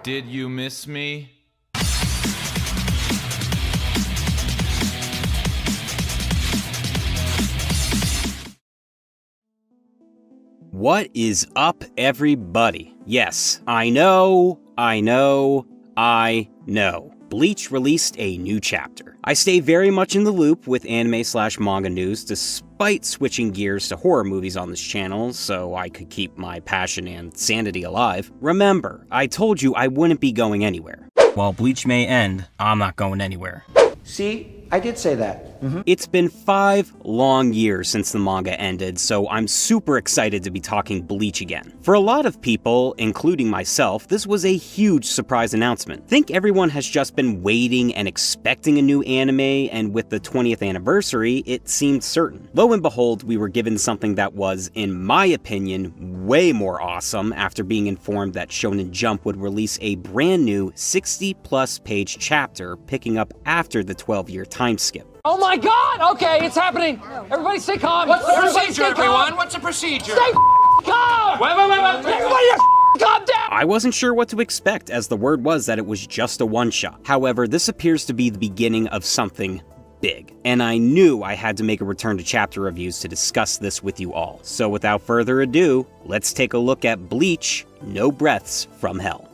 Did you miss me? What is up, everybody? Yes, I know. Bleach released a new chapter. I stay very much in the loop with anime/manga news despite switching gears to horror movies on this channel so I could keep my passion and sanity alive. Remember, I told you I wouldn't be going anywhere. While Bleach may end, I'm not going anywhere. See? I did say that. It's been 5 long years since the manga ended, so I'm super excited to be talking Bleach again. For a lot of people, including myself, this was a huge surprise announcement. Think everyone has just been waiting and expecting a new anime, and with the 20th anniversary, it seemed certain. Lo and behold, we were given something that was, in my opinion, way more awesome after being informed that Shonen Jump would release a brand new 60-plus page chapter picking up after the 12-year time skip. Oh my God! Okay, it's happening. Everybody stay calm. What's the procedure, everyone? What's the procedure? Stay calm! Wait. Everybody calm down! I wasn't sure what to expect, as the word was that it was just a one-shot. However, this appears to be the beginning of something big, and I knew I had to make a return to chapter reviews to discuss this with you all. So without further ado, let's take a look at Bleach: No Breaths from Hell.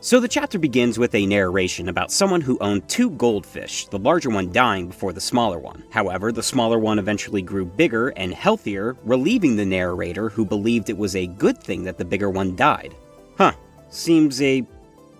So the chapter begins with a narration about someone who owned 2 goldfish, the larger one dying before the smaller one. However, the smaller one eventually grew bigger and healthier, relieving the narrator, who believed it was a good thing that the bigger one died. Seems a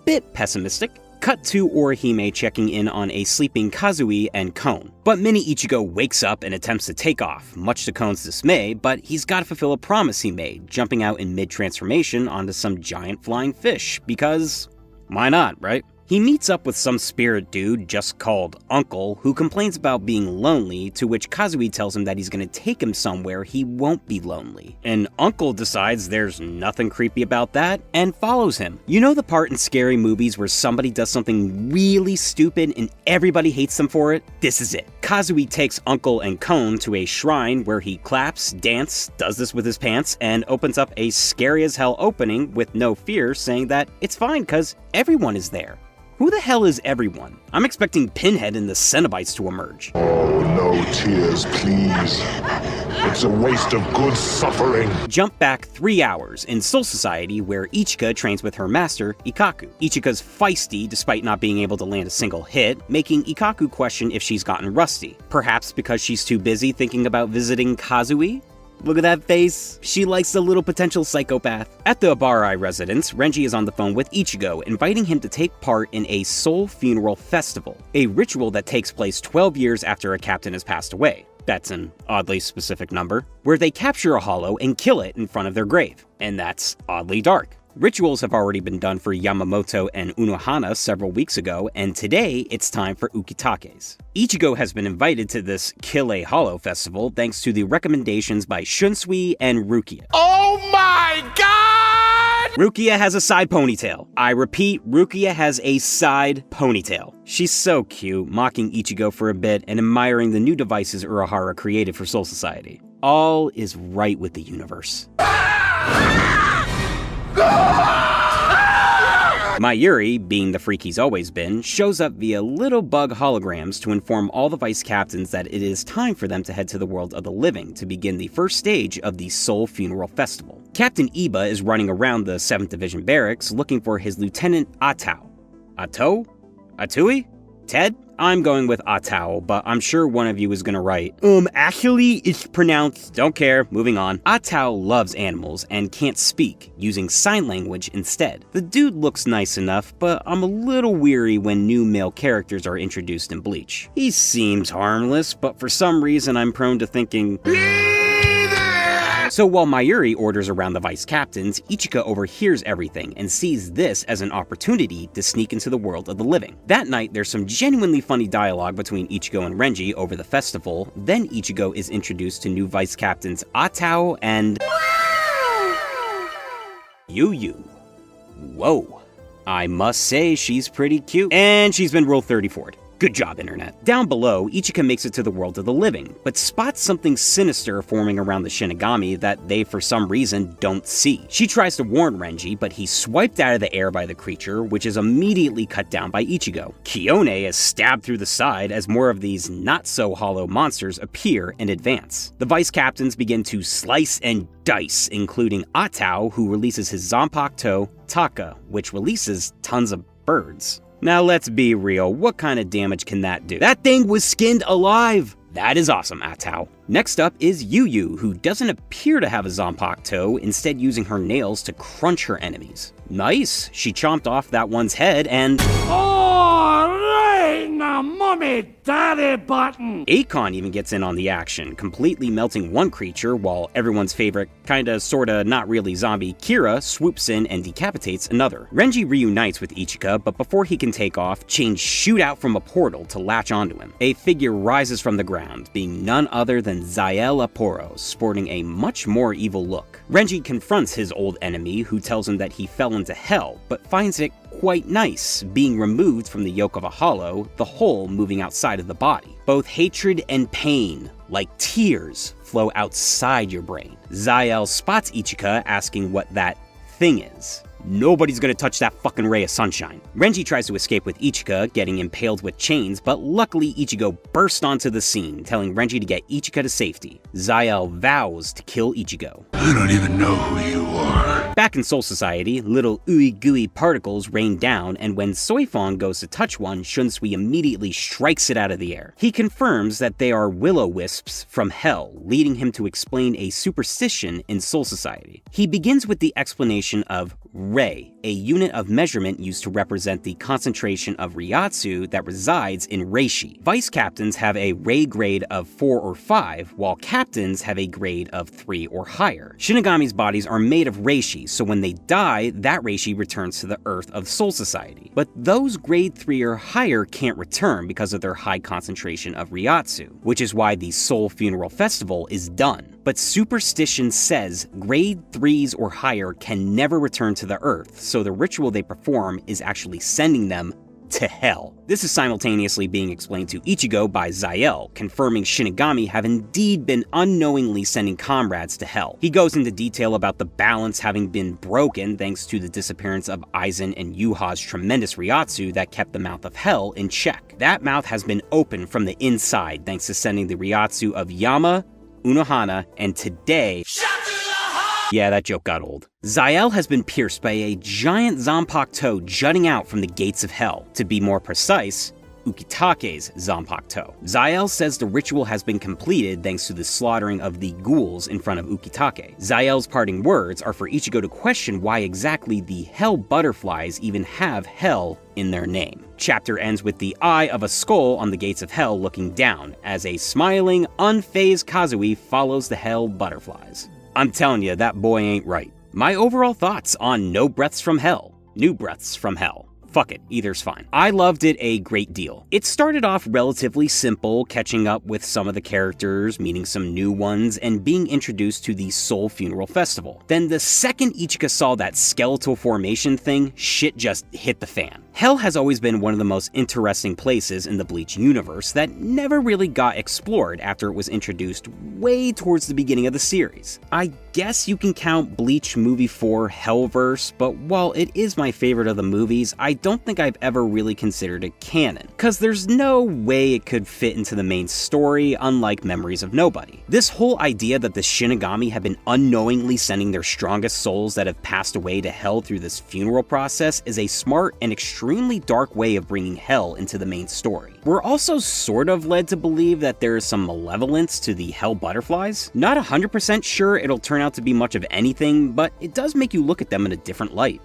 bit pessimistic. Cut to Orihime checking in on a sleeping Kazui and Kon. But Mini Ichigo wakes up and attempts to take off, much to Kon's dismay, but he's gotta fulfill a promise he made, jumping out in mid-transformation onto some giant flying fish, because why not, right? He meets up with some spirit dude just called Uncle, who complains about being lonely, to which Kazui tells him that he's gonna take him somewhere he won't be lonely. And Uncle decides there's nothing creepy about that, and follows him. You know the part in scary movies where somebody does something really stupid and everybody hates them for it? This is it. Kazui takes Uncle and Kon to a shrine where he claps, dances, does this with his pants, and opens up a scary as hell opening with no fear, saying that it's fine cause everyone is there. Who the hell is everyone? I'm expecting Pinhead and the Cenobites to emerge. Oh, no tears, please. It's a waste of good suffering. Jump back 3 hours in Soul Society, where Ichika trains with her master, Ikkaku. Ichika's feisty despite not being able to land a single hit, making Ikkaku question if she's gotten rusty. Perhaps because she's too busy thinking about visiting Kazui? Look at that face. She likes the little potential psychopath. At the Abarai residence, Renji is on the phone with Ichigo, inviting him to take part in a soul funeral festival, a ritual that takes place 12 years after a captain has passed away. That's an oddly specific number, where they capture a hollow and kill it in front of their grave. And that's oddly dark. Rituals have already been done for Yamamoto and Unohana several weeks ago, and today it's time for Ukitake's. Ichigo has been invited to this Kill a Hollow festival thanks to the recommendations by Shunsui and Rukia. Oh my God! Rukia has a side ponytail. I repeat, Rukia has a side ponytail. She's so cute, mocking Ichigo for a bit and admiring the new devices Urahara created for Soul Society. All is right with the universe. Mayuri, being the freak he's always been, shows up via little bug holograms to inform all the vice captains that it is time for them to head to the world of the living to begin the first stage of the Soul Funeral Festival. Captain Iba is running around the 7th Division barracks looking for his Lieutenant Atao. Atui? Ted? I'm going with Atao, but I'm sure one of you is gonna write, actually it's pronounced, don't care, moving on. Atao loves animals and can't speak, using sign language instead. The dude looks nice enough, but I'm a little weary when new male characters are introduced in Bleach. He seems harmless, but for some reason I'm prone to thinking, So while Mayuri orders around the vice captains, Ichika overhears everything and sees this as an opportunity to sneak into the world of the living. That night, there's some genuinely funny dialogue between Ichigo and Renji over the festival. Then Ichigo is introduced to new vice captains Atao and Yu. Whoa. I must say she's pretty cute. And she's been Rule 34'd. Good job, Internet. Down below, Ichika makes it to the world of the living, but spots something sinister forming around the Shinigami that they for some reason don't see. She tries to warn Renji, but he's swiped out of the air by the creature, which is immediately cut down by Ichigo. Kiyone is stabbed through the side as more of these not-so-hollow monsters appear and advance. The vice captains begin to slice and dice, including Atao, who releases his Zanpakuto, Taka, which releases tons of birds. Now let's be real, what kind of damage can that do? That thing was skinned alive! That is awesome, Atao. Next up is Yu, who doesn't appear to have a Zanpakuto, instead using her nails to crunch her enemies. Nice, she chomped off that one's head and... Mummy daddy button! Akon even gets in on the action, completely melting one creature while everyone's favorite, kinda sorta not really zombie Kira swoops in and decapitates another. Renji reunites with Ichika, but before he can take off, chains shoot out from a portal to latch onto him. A figure rises from the ground, being none other than Zael Aporo, sporting a much more evil look. Renji confronts his old enemy, who tells him that he fell into hell, but finds it quite nice, being removed from the yoke of a hollow, the whole moving outside of the body. Both hatred and pain, like tears, flow outside your brain. Zael spots Ichika, asking what that thing is. Nobody's gonna touch that fucking ray of sunshine. Renji tries to escape with Ichika, getting impaled with chains, but luckily Ichigo bursts onto the scene, telling Renji to get Ichika to safety. Zael vows to kill Ichigo. I don't even know who you are. Back in Soul Society, little ooey gooey particles rain down, and when Soifong goes to touch one, Shunsui immediately strikes it out of the air. He confirms that they are will-o-wisps from hell, leading him to explain a superstition in Soul Society. He begins with the explanation of Rei, a unit of measurement used to represent the concentration of Ryatsu that resides in Reishi. Vice captains have a Rei grade of 4 or 5, while captains have a grade of 3 or higher. Shinigami's bodies are made of Reishi, so when they die, that Reishi returns to the Earth of Soul Society. But those grade 3 or higher can't return because of their high concentration of Ryatsu, which is why the Soul Funeral Festival is done. But superstition says grade 3s or higher can never return to the Earth, so the ritual they perform is actually sending them to hell. This is simultaneously being explained to Ichigo by Zael, confirming Shinigami have indeed been unknowingly sending comrades to hell. He goes into detail about the balance having been broken thanks to the disappearance of Aizen and Yuha's tremendous Ryatsu that kept the mouth of hell in check. That mouth has been opened from the inside thanks to sending the Ryatsu of Yama, Unohana, and today... Yeah, that joke got old. Zael has been pierced by a giant Zanpakuto jutting out from the gates of hell. To be more precise, Ukitake's Zanpakuto. Zael says the ritual has been completed thanks to the slaughtering of the ghouls in front of Ukitake. Zael's parting words are for Ichigo to question why exactly the hell butterflies even have hell in their name. Chapter ends with the eye of a skull on the gates of hell looking down, as a smiling, unfazed Kazui follows the hell butterflies. I'm telling you, that boy ain't right. My overall thoughts on No Breaths from Hell, New Breaths from Hell. Fuck it, either's fine. I loved it a great deal. It started off relatively simple, catching up with some of the characters, meeting some new ones, and being introduced to the Soul Funeral Festival. Then the second Ichika saw that skeletal formation thing, shit just hit the fan. Hell has always been one of the most interesting places in the Bleach universe that never really got explored after it was introduced way towards the beginning of the series. I guess you can count Bleach Movie 4 Hellverse, but while it is my favorite of the movies, I don't think I've ever really considered it canon, cause there's no way it could fit into the main story, unlike Memories of Nobody. This whole idea that the Shinigami have been unknowingly sending their strongest souls that have passed away to hell through this funeral process is a smart and extremely dark way of bringing hell into the main story. We're also sort of led to believe that there is some malevolence to the hell butterflies. Not 100% sure it'll turn out to be much of anything, but it does make you look at them in a different light.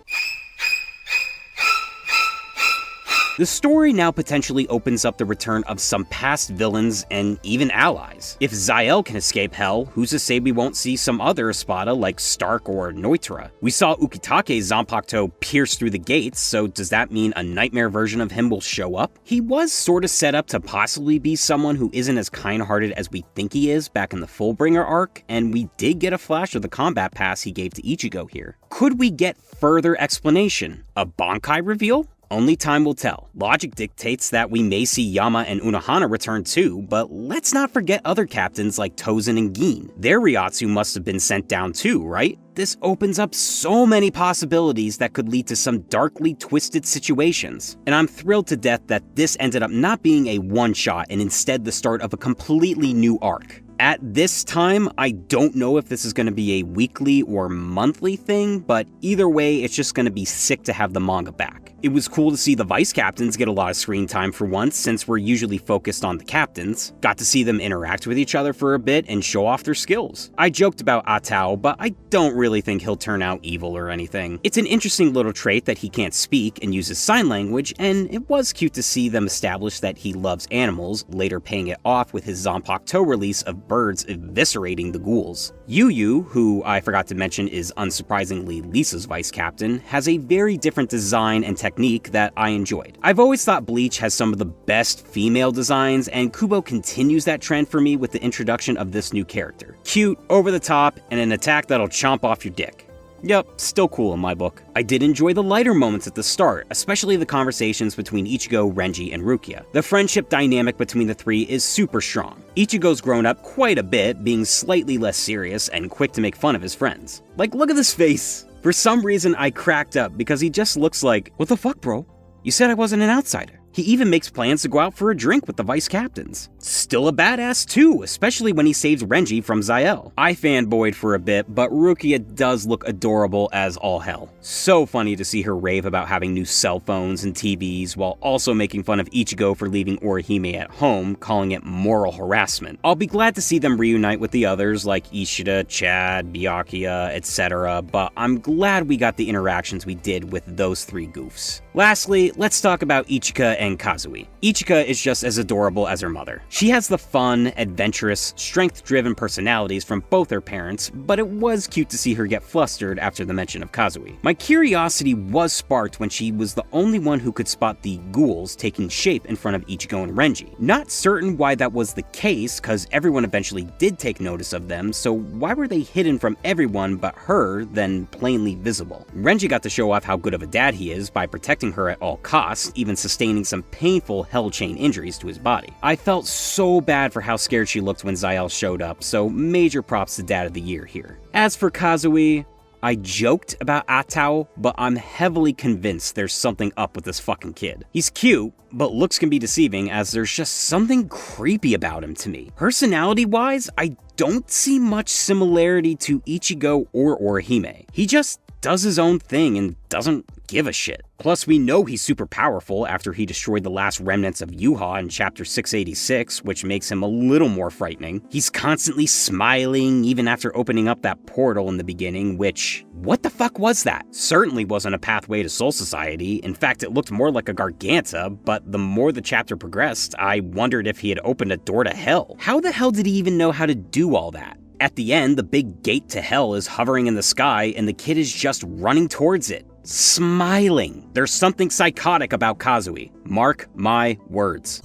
The story now potentially opens up the return of some past villains and even allies. If Zael can escape hell, who's to say we won't see some other Espada like Stark or Noitra? We saw Ukitake's Zanpakuto pierce through the gates, so does that mean a nightmare version of him will show up? He was sort of set up to possibly be someone who isn't as kind-hearted as we think he is back in the Fullbringer arc, and we did get a flash of the combat pass he gave to Ichigo here. Could we get further explanation? A Bankai reveal? only time will tell. Logic dictates that we may see Yama and Unohana return too, but let's not forget other captains like Tozen and Gin. Their Ryotsu must have been sent down too, right? This opens up so many possibilities that could lead to some darkly twisted situations. And I'm thrilled to death that this ended up not being a one-shot and instead the start of a completely new arc. At this time, I don't know if this is going to be a weekly or monthly thing, but either way, it's just going to be sick to have the manga back. It was cool to see the vice captains get a lot of screen time for once, since we're usually focused on the captains. Got to see them interact with each other for a bit and show off their skills. I joked about Atao, but I don't really think he'll turn out evil or anything. It's an interesting little trait that he can't speak and uses sign language, and it was cute to see them establish that he loves animals, later paying it off with his Zanpakuto release of birds eviscerating the ghouls. Yu, who I forgot to mention is unsurprisingly Lisa's vice captain, has a very different design and technique that I enjoyed. I've always thought Bleach has some of the best female designs, and Kubo continues that trend for me with the introduction of this new character. Cute, over the top, and an attack that'll chomp off your dick. Yep, still cool in my book. I did enjoy the lighter moments at the start, especially the conversations between Ichigo, Renji, and Rukia. The friendship dynamic between the three is super strong. Ichigo's grown up quite a bit, being slightly less serious and quick to make fun of his friends. Like, look at this face! For some reason, I cracked up because he just looks like, what the fuck, bro? You said I wasn't an outsider. He even makes plans to go out for a drink with the vice captains. Still a badass too, especially when he saves Renji from Zael. I fanboyed for a bit, but Rukia does look adorable as all hell. So funny to see her rave about having new cell phones and TVs, while also making fun of Ichigo for leaving Orihime at home, calling it moral harassment. I'll be glad to see them reunite with the others like Ishida, Chad, Byakuya, etc., but I'm glad we got the interactions we did with those three goofs. Lastly, let's talk about Ichika and Kazui. Ichika is just as adorable as her mother. She has the fun, adventurous, strength-driven personalities from both her parents, but it was cute to see her get flustered after the mention of Kazui. My curiosity was sparked when she was the only one who could spot the ghouls taking shape in front of Ichigo and Renji. Not certain why that was the case, cause everyone eventually did take notice of them, so why were they hidden from everyone but her, then plainly visible? Renji got to show off how good of a dad he is by protecting her at all costs, even sustaining some painful hell chain injuries to his body. I felt so bad for how scared she looked when Zael showed up, so major props to Dad of the Year here. As for Kazui, I joked about Atao, but I'm heavily convinced there's something up with this fucking kid. He's cute, but looks can be deceiving as there's just something creepy about him to me. Personality-wise, I don't see much similarity to Ichigo or Orihime. He just does his own thing and doesn't give a shit. Plus, we know he's super powerful after he destroyed the last remnants of Yuha in chapter 686, which makes him a little more frightening. He's constantly smiling, even after opening up that portal in the beginning, which, what the fuck was that? Certainly wasn't a pathway to Soul Society. In fact, it looked more like a Garganta, but the more the chapter progressed, I wondered if he had opened a door to hell. How the hell did he even know how to do all that? At the end, the big gate to hell is hovering in the sky, and the kid is just running towards it, smiling. There's something psychotic about Kazui. Mark my words.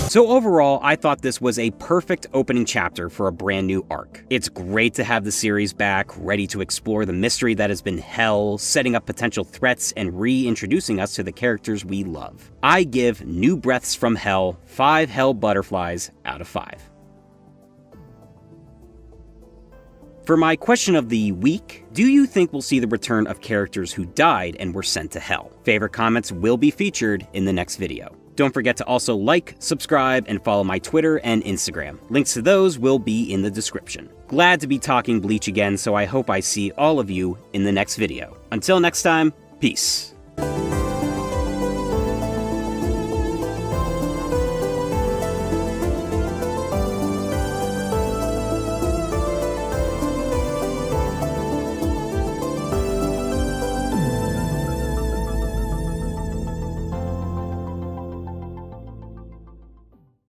So overall, I thought this was a perfect opening chapter for a brand new arc. It's great to have the series back, ready to explore the mystery that has been Hell, setting up potential threats and reintroducing us to the characters we love. I give New Breaths from Hell 5 Hell Butterflies out of 5. For my question of the week, do you think we'll see the return of characters who died and were sent to hell? Favorite comments will be featured in the next video. Don't forget to also like, subscribe, and follow my Twitter and Instagram. Links to those will be in the description. Glad to be talking Bleach again, so I hope I see all of you in the next video. Until next time, peace.